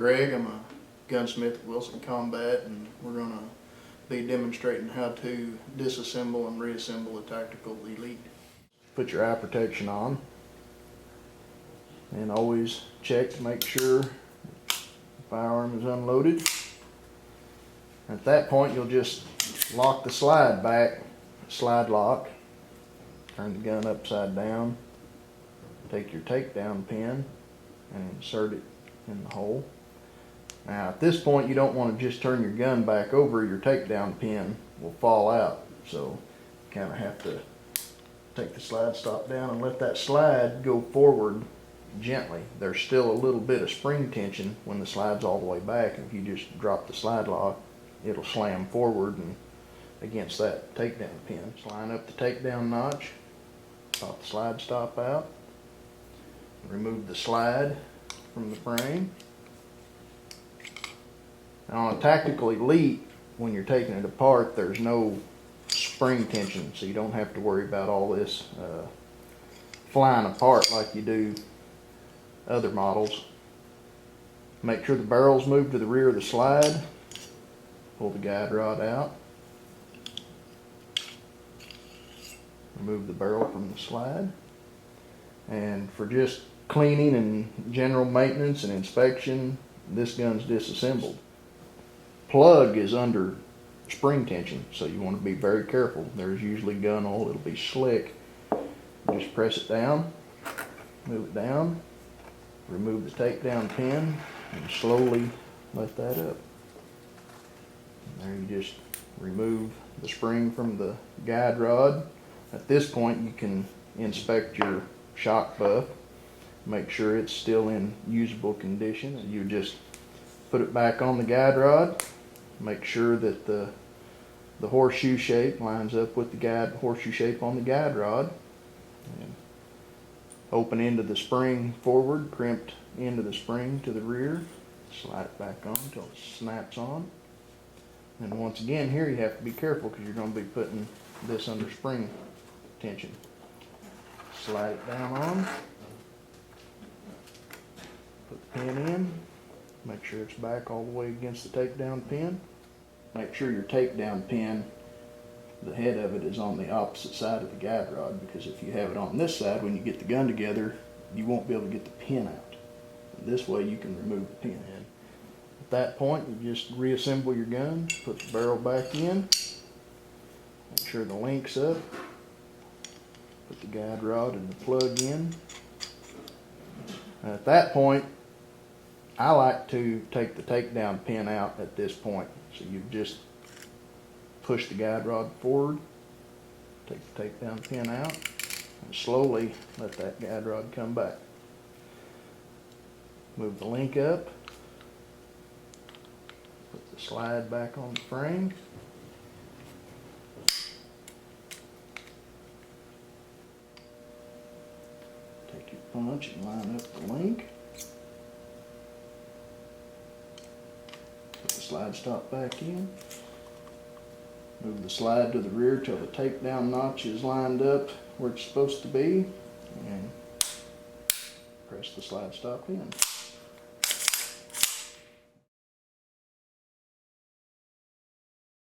Greg. I'm a gunsmith at Wilson Combat, and we're going to be demonstrating how to disassemble and reassemble a tactical elite. Put your eye protection on, and always check to make sure the firearm is unloaded. At that point, you'll just lock the slide back, slide lock, turn the gun upside down, take your takedown pin and insert it in the hole. Now at this point, you don't want to just turn your gun back over. Your takedown pin will fall out, so you kind of have to take the slide stop down and let that slide go forward gently. There's still a little bit of spring tension when the slide's all the way back. If you just drop the slide lock, it'll slam forward and against that takedown pin. Just line up the takedown notch, pop the slide stop out, remove the slide from the frame. Now on a tactical elite, when you're taking it apart, there's no spring tension, so you don't have to worry about all this flying apart like you do other models. Make sure the barrel's moved to the rear of the slide. Pull the guide rod out. Remove the barrel from the slide. And for just cleaning and general maintenance and inspection, this gun's disassembled. Plug is under spring tension, so you want to be very careful. There's usually gun oil, it'll be slick. Just press it down, move it down, remove the takedown pin, and slowly let that up. And there you just remove the spring from the guide rod. At this point, you can inspect your shock buff, make sure it's still in usable condition, and you just put it back on the guide rod. Make sure that the horseshoe shape lines up with the horseshoe shape on the guide rod. And open into the spring forward, crimped into the spring to the rear. Slide it back on until it snaps on. And once again, here you have to be careful because you're going to be putting this under spring tension. Slide it down on. Put the pin in. Make sure it's back all the way against the takedown pin. Make sure your takedown pin, the head of it, is on the opposite side of the guide rod, because if you have it on this side, when you get the gun together, you won't be able to get the pin out. And this way you can remove the pin. At that point, you just reassemble your gun, put the barrel back in, make sure the link's up, put the guide rod and the plug in. And at that point, I like to take the takedown pin out at this point. So you just push the guide rod forward, take the takedown pin out, and slowly let that guide rod come back. Move the link up, put the slide back on the frame. Take your punch and line up the link. Put the slide stop back in. Move the slide to the rear till the takedown notch is lined up where it's supposed to be, and press the slide stop in.